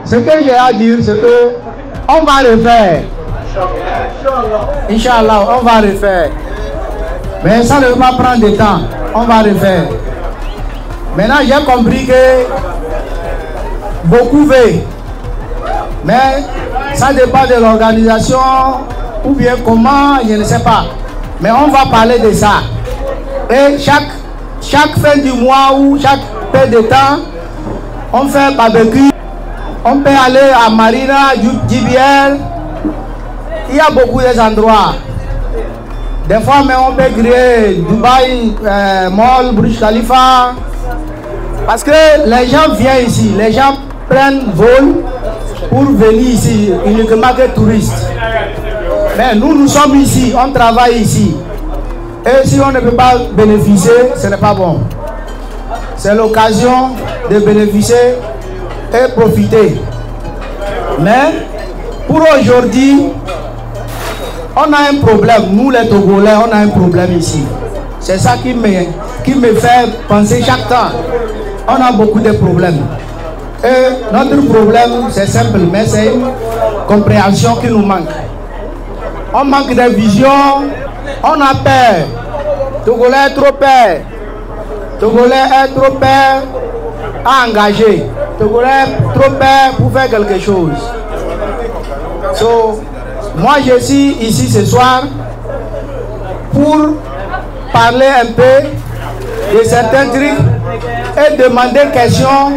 Ce que j'ai à dire, c'est que on va le faire. Inch'Allah, on va le faire. Mais ça ne va pas prendre de temps. On va le faire. Maintenant, j'ai compris que beaucoup veulent. Mais ça dépend de l'organisation ou bien comment, je ne sais pas. Mais on va parler de ça. Et chaque fin du mois ou chaque peu de temps, on fait un barbecue. On peut aller à Marina, JBL. Il y a beaucoup d'endroits. Des fois, mais on peut créer Dubaï, Mall, Burj Khalifa. Parce que les gens viennent ici. Les gens prennent vol pour venir ici, uniquement que touristes. Mais nous sommes ici, on travaille ici. Et si on ne peut pas bénéficier, ce n'est pas bon. C'est l'occasion de bénéficier et profiter. Mais pour aujourd'hui, on a un problème. Nous les Togolais, on a un problème ici. C'est ça qui me fait penser chaque temps. On a beaucoup de problèmes. Et notre problème, c'est simple, mais c'est une compréhension qui nous manque. On manque de vision, on a peur. Togolais est trop peur. Togolais est trop peur à engager. Togolais est trop peur pour faire quelque chose. Moi je suis ici ce soir pour parler un peu de certains trucs et demander des questions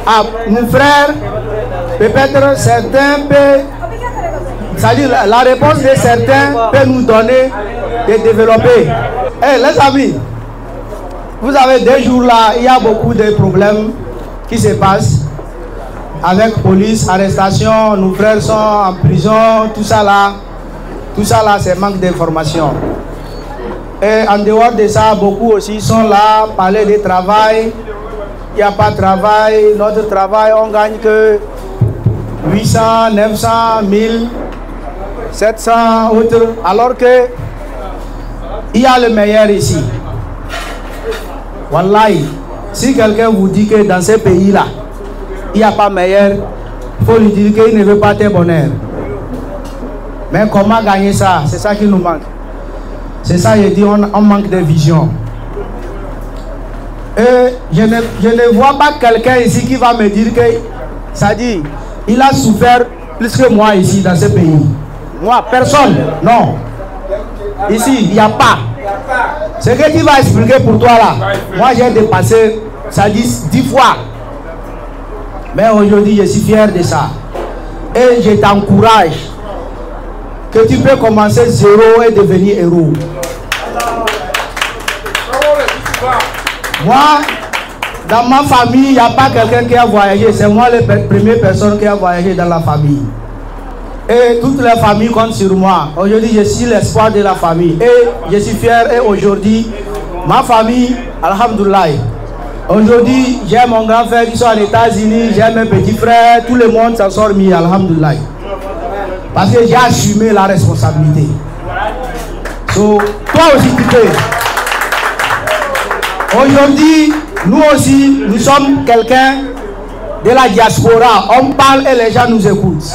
à nos frères. Peut-être certains peuvent, c'est-à-dire la réponse de certains peut nous donner de développer. Les amis, vous avez 2 jours là, il y a beaucoup de problèmes qui se passent avec police, arrestation, nos frères sont en prison, tout ça là c'est manque d'information. Et en dehors de ça, beaucoup aussi sont là, parler de travail. Il n'y a pas de travail. Notre travail, on gagne que 800, 900, 1000, 700 autres. Alors que il y a le meilleur ici. Wallahi, si quelqu'un vous dit que dans ces pays-là, il n'y a pas meilleur, il faut lui dire qu'il ne veut pas tes bonheurs. Mais comment gagner ça? C'est ça qui nous manque. C'est ça, je dis, on manque de vision. Et je ne vois pas quelqu'un ici qui va me dire que, ça dit, il a souffert plus que moi ici dans ce pays. Moi, personne, non. Ici, il n'y a pas. Ce que tu vas expliquer pour toi là, moi j'ai dépassé, ça dit 10 fois. Mais aujourd'hui, je suis fier de ça. Et je t'encourage que tu peux commencer zéro et devenir héros. Moi, dans ma famille, il n'y a pas quelqu'un qui a voyagé. C'est moi la première personne qui a voyagé dans la famille. Et toutes les familles comptent sur moi. Aujourd'hui, je suis l'espoir de la famille. Et je suis fier. Et aujourd'hui, ma famille, alhamdoulilah. Aujourd'hui, j'ai mon grand frère qui sont aux États-Unis. J'ai mes petits frères. Tout le monde s'en sort mis, alhamdoulilah. Parce que j'ai assumé la responsabilité. So, toi aussi, tu peux. Aujourd'hui, nous aussi, nous sommes quelqu'un de la diaspora. On parle et les gens nous écoutent.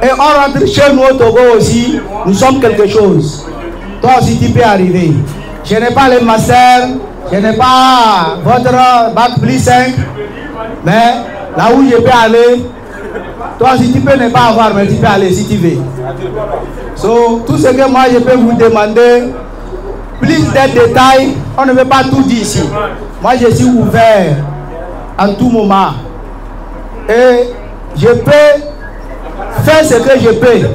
Et on rentre chez nous au Togo aussi, nous sommes quelque chose. Toi aussi, tu peux arriver. Je n'ai pas le master, je n'ai pas votre bac plus 5, mais là où je peux aller, toi aussi, tu peux ne pas avoir, mais tu peux aller si tu veux. So, tout ce que moi je peux vous demander, plus de détails, on ne veut pas tout dire ici. Moi, je suis ouvert en tout moment. Et je peux faire ce que je peux.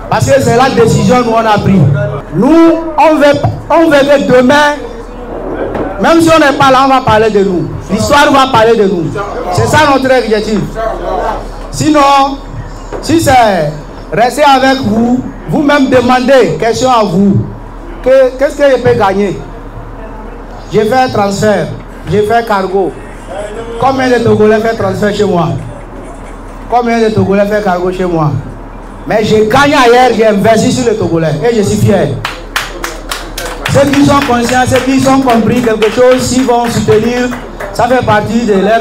Parce que c'est la décision que nous on a prise. Nous, on veut que demain, même si on n'est pas là, on va parler de nous. L'histoire va parler de nous. C'est ça notre objectif. Sinon, si c'est rester avec vous, vous-même demandez question à vous. Qu'est-ce que je peux gagner? J'ai fait un transfert, j'ai fait cargo. Combien de Togolais fait transfert chez moi? Combien de Togolais fait cargo chez moi? Mais j'ai gagné ailleurs, j'ai investi sur les Togolais et je suis fier. Ceux qui sont conscients, ceux qui ont compris quelque chose, s'ils vont soutenir, ça fait partie de leur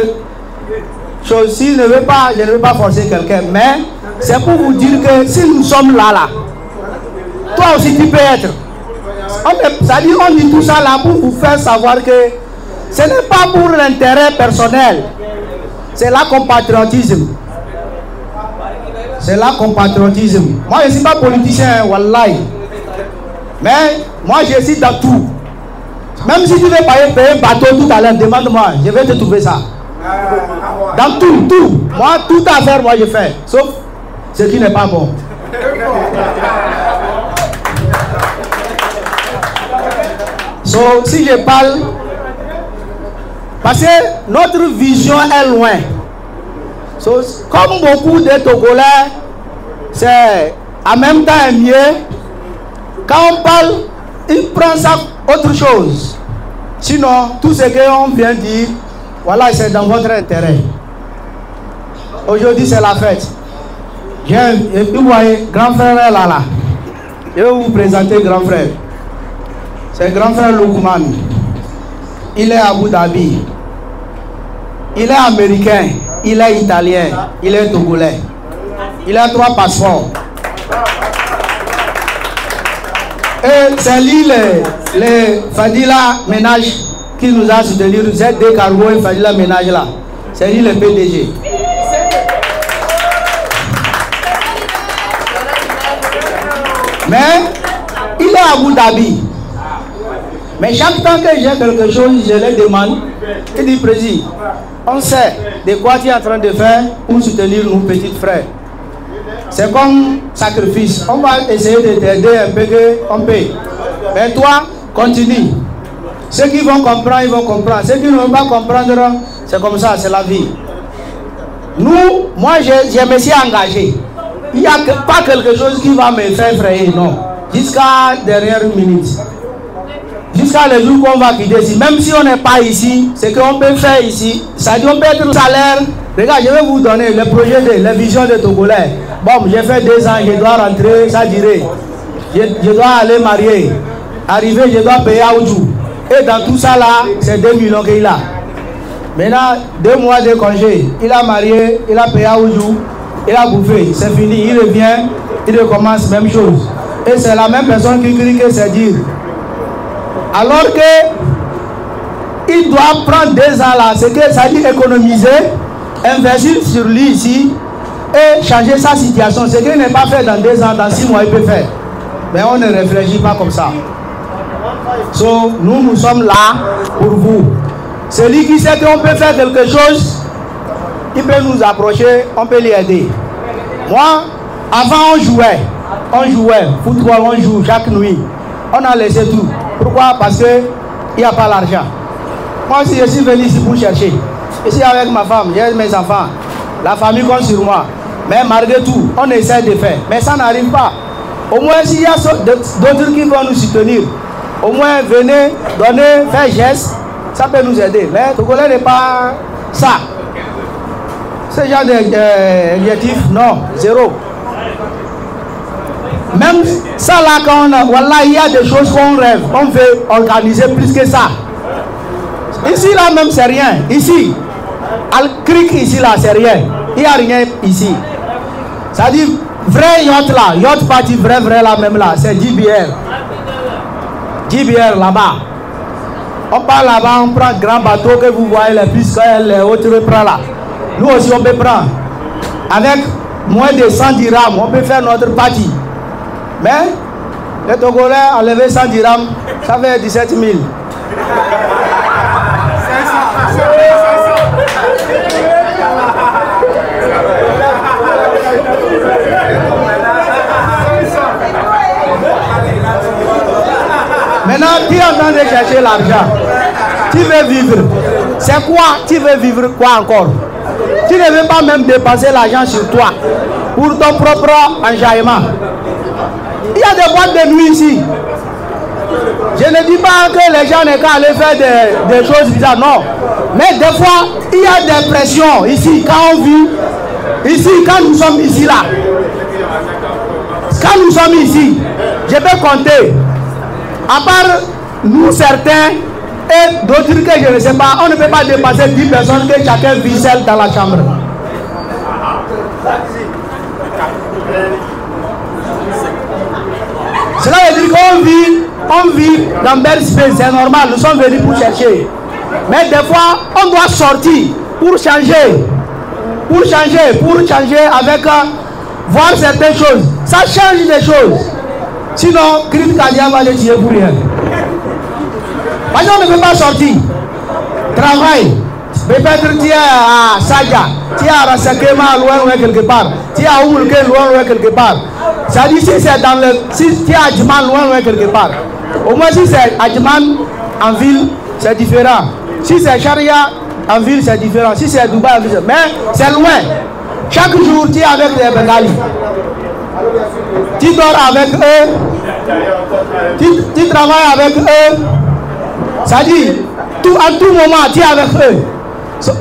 chose. S'ils ne veulent pas, je ne veux pas forcer quelqu'un, mais c'est pour vous dire que si nous sommes là, toi aussi tu peux être. On dit tout ça là pour vous faire savoir que ce n'est pas pour l'intérêt personnel, c'est la compatriotisme. C'est la compatriotisme. Moi je ne suis pas politicien, wallahi. Mais moi je suis dans tout. Même si tu veux payer un bateau tout à l'heure, demande-moi, je vais te trouver ça. Dans tout, tout. Moi, tout à faire, moi je fais. Sauf ce qui n'est pas bon. So, si je parle, parce que notre vision est loin. So, comme beaucoup de Togolais, c'est en même temps mieux. Quand on parle, il prend ça autre chose. Sinon, tout ce qu'on vient dire, voilà, c'est dans votre intérêt. Aujourd'hui, c'est la fête. Et puis, vous voyez, grand frère est là. Je vais vous présenter grand frère. C'est grand frère Lukman. Il est à Abu Dhabi. Il est américain. Il est italien. Il est togolais. Il a 3 passeports. Et c'est lui le Fadila Ménage qui nous a soutenu. ZD Cargo et Fadila Ménage là. C'est lui le PDG. Mais il est à Abu Dhabi. Mais chaque temps que j'ai quelque chose, je le demande. Il dit, Président, on sait de quoi tu es en train de faire pour soutenir nos petits frères. C'est comme sacrifice. On va essayer de t'aider un peu qu'on peut. Mais toi, continue. Ceux qui vont comprendre, ils vont comprendre. Ceux qui ne vont pas comprendre, c'est comme ça, c'est la vie. Nous, moi, je me suis engagé. Il n'y a pas quelque chose qui va me faire frayer, non. Jusqu'à dernière minute. jusqu'à le jour qu'on va quitter ici. Même si on n'est pas ici, ce qu'on peut faire ici, ça dit on peut être salaire. Regarde, je vais vous donner le projet, la vision de Togolais. Bon, j'ai fait 2 ans, je dois rentrer, ça dirait. Je dois aller marier. Arriver, je dois payer à Oudjou. Et dans tout ça là, c'est 2 millions qu'il a. Maintenant, 2 mois de congé, il a marié, il a payé à Oudjou, il a bouffé, c'est fini, il revient, il recommence, même chose. Et c'est la même personne qui crie que c'est dire. Alors que il doit prendre 2 ans là, c'est que ça dit économiser, investir sur lui ici et changer sa situation. Ce qu'il n'est pas fait dans 2 ans, dans 6 mois, il peut faire. Mais on ne réfléchit pas comme ça. So, nous sommes là pour vous. Celui qui sait qu'on peut faire quelque chose, il peut nous approcher, on peut lui aider. Moi, avant on jouait, football, on joue chaque nuit. On a laissé tout. Pourquoi? Parce qu'il n'y a pas l'argent. Moi aussi, je suis venu ici pour chercher. Ici avec ma femme, j'ai mes enfants. La famille compte sur moi. Mais malgré tout, on essaie de faire. Mais ça n'arrive pas. Au moins, s'il y a d'autres qui vont nous soutenir, au moins venez, donner, faire geste, ça peut nous aider. Mais Togolais n'est pas ça. Ce genre d'objectif, non, 0. Même ça là, quand voilà, il y a des choses qu'on rêve, on veut organiser plus que ça. Ici là même c'est rien. Ici, Al-Cric ici là c'est rien. Il n'y a rien ici. Ça dit vrai yacht là, yacht party vrai là même là, c'est JBR. JBR là-bas. On part là-bas, on prend grand bateau que vous voyez les puisques les autres prennent là. Nous aussi on peut prendre. Avec moins de 100 dirhams, on peut faire notre partie. Mais les Togolais enlever 100 dirhams, ça fait 17 000. Maintenant, tu es en train de chercher l'argent. Tu veux vivre. C'est quoi? Tu veux vivre quoi encore? Tu ne veux pas même dépenser l'argent sur toi pour ton propre enjaillement. Il y a des boîtes de nuit ici. Je ne dis pas que les gens n'ont qu'à aller faire des choses bizarres, non. Mais des fois, il y a des pressions ici, quand on vit, ici, quand nous sommes ici, là. Quand nous sommes ici, je peux compter. À part nous certains et d'autres que je ne sais pas, on ne peut pas dépasser 10 personnes que chacun vit seul dans la chambre. Cela veut dire qu'on vit dans belle space, c'est normal, nous sommes venus pour chercher. Mais des fois, on doit sortir pour changer, avec voir certaines choses. Ça change les choses. Sinon, crime cardiaque va les tuer pour rien. Parce qu'on ne peut pas sortir. Travail. Peut-être tu es à Sadia, tu es à Rasakema, loin quelque part. Tu es à Oumulke, loin quelque part. Ça dit si c'est dans le... Si tu es à Djiman, loin quelque part. Au moins si c'est à Djiman, en ville, c'est différent. Si c'est Sharia, en ville, c'est différent. Si c'est Dubaï, en ville, mais c'est loin. Chaque jour, tu es avec les Bengalis. Tu dors avec eux. Tu travailles avec eux. Ça dit, à tout moment, tu es avec eux.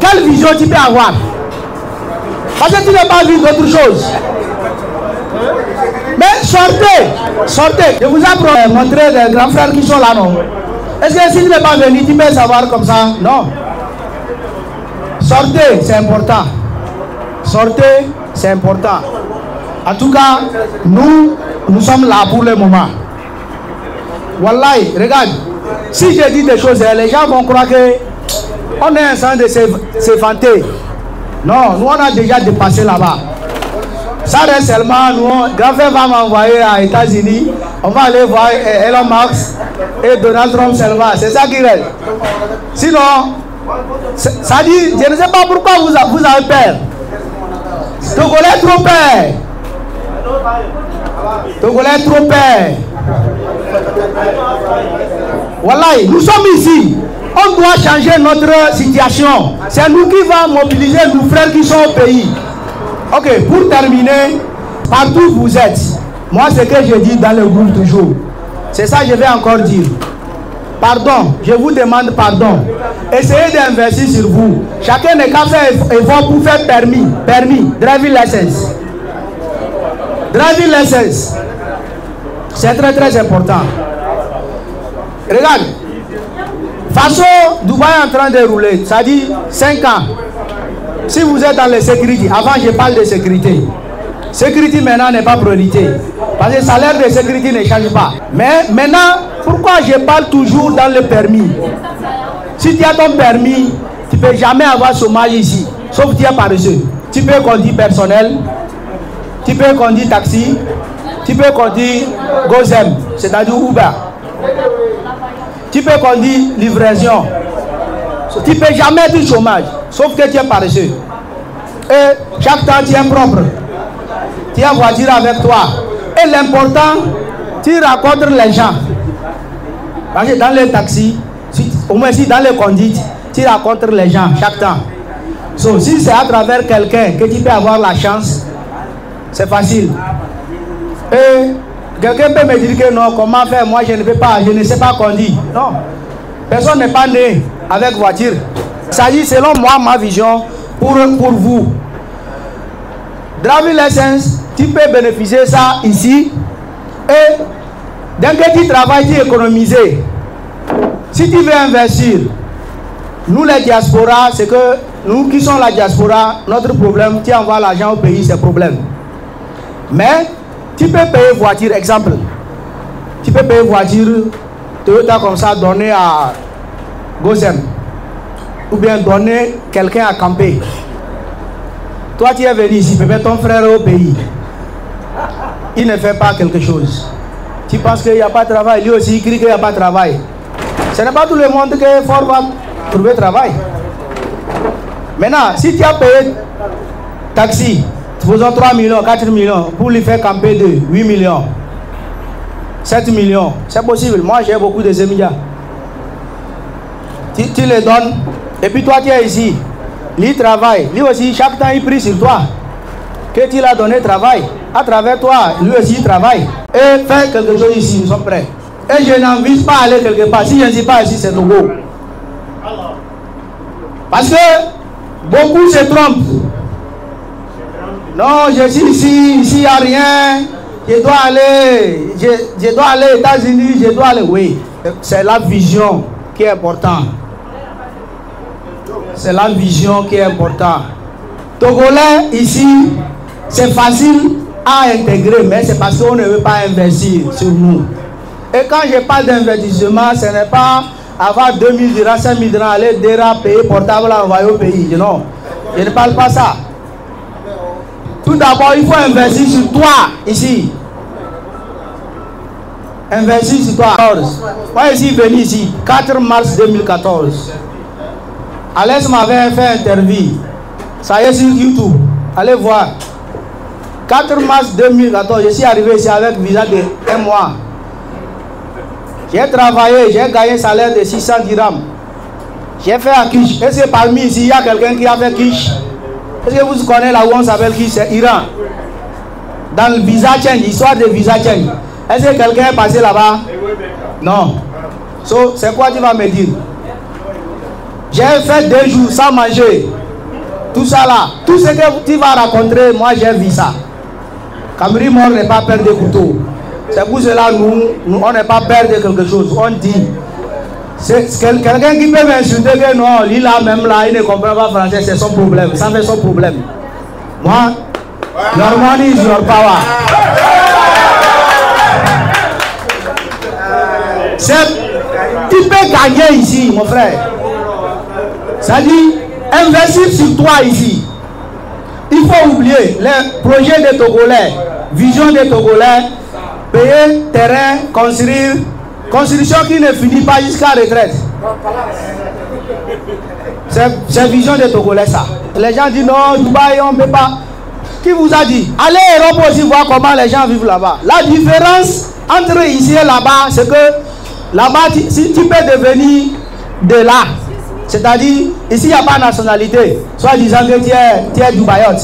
Quelle vision tu peux avoir? Parce que tu n'as pas vu d'autre chose. Mais sortez. Je vous ai montré les grands frères qui sont là, non? Est-ce que si tu n'es pas venu, tu peux savoir comme ça? Non. Sortez, c'est important. Sortez, c'est important. En tout cas, nous sommes là pour le moment. Wallahi, regarde. Si je dis des choses, les gens vont croire que on est en train de se vanter. Non, nous on a déjà dépassé là-bas. Ça reste seulement, grand-frère va m'envoyer aux États-Unis. On va aller voir Elon Musk et Donald Trump seulement. C'est ça qui reste. Sinon, ça dit, je ne sais pas pourquoi vous avez peur. Togolais trop peur. Togolais trop peur. Voilà, nous sommes ici. On doit changer notre situation. C'est nous qui va mobiliser nos frères qui sont au pays. Ok, pour terminer, partout où vous êtes, moi ce que je dis dans le groupe toujours, c'est ça que je vais encore dire. Pardon, je vous demande pardon. Essayez d'investir sur vous. Chacun n'est qu'à faire effort pour faire permis, driving license. Driving license. C'est très très important. Regarde. Façon, Dubaï est en train de rouler, ça dit 5 ans. Si vous êtes dans les sécurités, avant je parle de sécurité. Sécurité maintenant n'est pas priorité. Parce que le salaire de sécurité ne change pas. Mais maintenant, pourquoi je parle toujours dans le permis? Si tu as ton permis, tu ne peux jamais avoir chômage ici. Sauf que tu es paresseux. Tu peux conduire personnel, tu peux conduire taxi, tu peux conduire Gozem, c'est-à-dire Uber. Tu peux conduire livraison. Tu ne peux jamais du chômage, sauf que tu es paresseux. Et chaque temps tu es propre. Tu as voiture avec toi. Et l'important, tu rencontres les gens. Parce que dans les taxis, au moins si dans les conduites, tu rencontres les gens chaque temps. So, si c'est à travers quelqu'un que tu peux avoir la chance, c'est facile. Et quelqu'un peut me dire que non, comment faire? Moi je ne peux pas, je ne sais pas conduire. Non. Personne n'est pas né avec voiture. Il s'agit selon moi, ma vision, pour vous. Driving license, tu peux bénéficier de ça ici. Et dès que tu travailles, tu économises. Si tu veux investir, nous les diasporas, c'est que nous qui sommes la diaspora, notre problème, tu envoies l'argent au pays, c'est problème. Mais tu peux payer voiture, exemple. Tu peux payer voiture, Toyota comme ça, donner à Gozem. Ou bien donner quelqu'un à camper. Toi, tu es venu ici, peut-être ton frère est au pays. Il ne fait pas quelque chose. Tu penses qu'il n'y a pas de travail. Lui aussi, il crie qu'il n'y a pas de travail. Ce n'est pas tout le monde que Ford va trouver travail. Maintenant, si tu as payé taxi, supposons 3 millions, 4 millions, pour lui faire camper de 8 millions, 7 millions, c'est possible. Moi, j'ai beaucoup de séminaires. Tu les donnes, et puis toi, tu es ici. Lui travaille. Lui aussi, chaque temps, il prie sur toi. Que tu l'as donné travail. À travers toi, lui aussi, il travaille. Et faire quelque chose ici, nous sommes prêts. Et je n'en vise pas aller quelque part. Si je ne suis pas ici, c'est nouveau. Parce que beaucoup se trompent. Non, je suis ici, ici il n'y a rien. Je dois aller aux États-Unis, je dois aller. Oui, c'est la vision qui est importante. C'est la vision qui est importante. Togolais, ici, c'est facile à intégrer, mais c'est parce qu'on ne veut pas investir sur nous. Et quand je parle d'investissement, ce n'est pas avoir 2000 dirhams, 5000 dirhams, aller payer portable, envoyer au pays. Non, je ne parle pas ça. Tout d'abord, il faut investir sur toi, ici. Investir sur toi. Moi, ici, venu ici, 4 mars 2014. Alex m'avait fait interview. Ça y est sur YouTube. Allez voir. 4 mars 2014, je suis arrivé ici avec visa de 1 mois. J'ai travaillé, j'ai gagné un salaire de 600 dirhams. J'ai fait à Kish. Est-ce que parmi ici, il y a quelqu'un qui a fait Kish? Est-ce que vous connaissez là où on s'appelle Kish? C'est Iran. Dans le visa change, histoire de visa change. Est-ce que quelqu'un est passé là-bas? Non. So, c'est quoi tu vas me dire? J'ai fait 2 jours sans manger. Tout ça là. Tout ce que tu vas rencontrer, moi j'ai vu ça. Camry mort n'est pas peur de couteau. C'est pour cela nous on n'est pas peur de quelque chose. On dit. C'est quelqu'un qui peut m'insulter que non, lui là même là, il ne comprend pas français, c'est son problème. Ça fait son problème. Moi, your money is your power. Tu peux gagner ici, mon frère. Ça dit, investir sur toi ici. Il faut oublier les projets des Togolais, vision des Togolais, payer terrain, construire, construction qui ne finit pas jusqu'à la retraite. C'est vision des Togolais ça. Les gens disent non, Dubaï, on ne peut pas. Qui vous a dit? Allez en Europe aussi voir comment les gens vivent là-bas. La différence entre ici et là-bas, c'est que là-bas, si tu peux devenir de là. C'est-à-dire, ici, il n'y a pas de nationalité. Soit disant que tu es Dubaïote.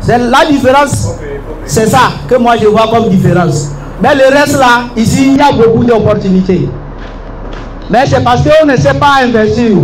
La différence, c'est ça que moi je vois comme différence. Mais le reste là, ici, il y a beaucoup d'opportunités. Mais c'est parce qu'on ne sait pas investir.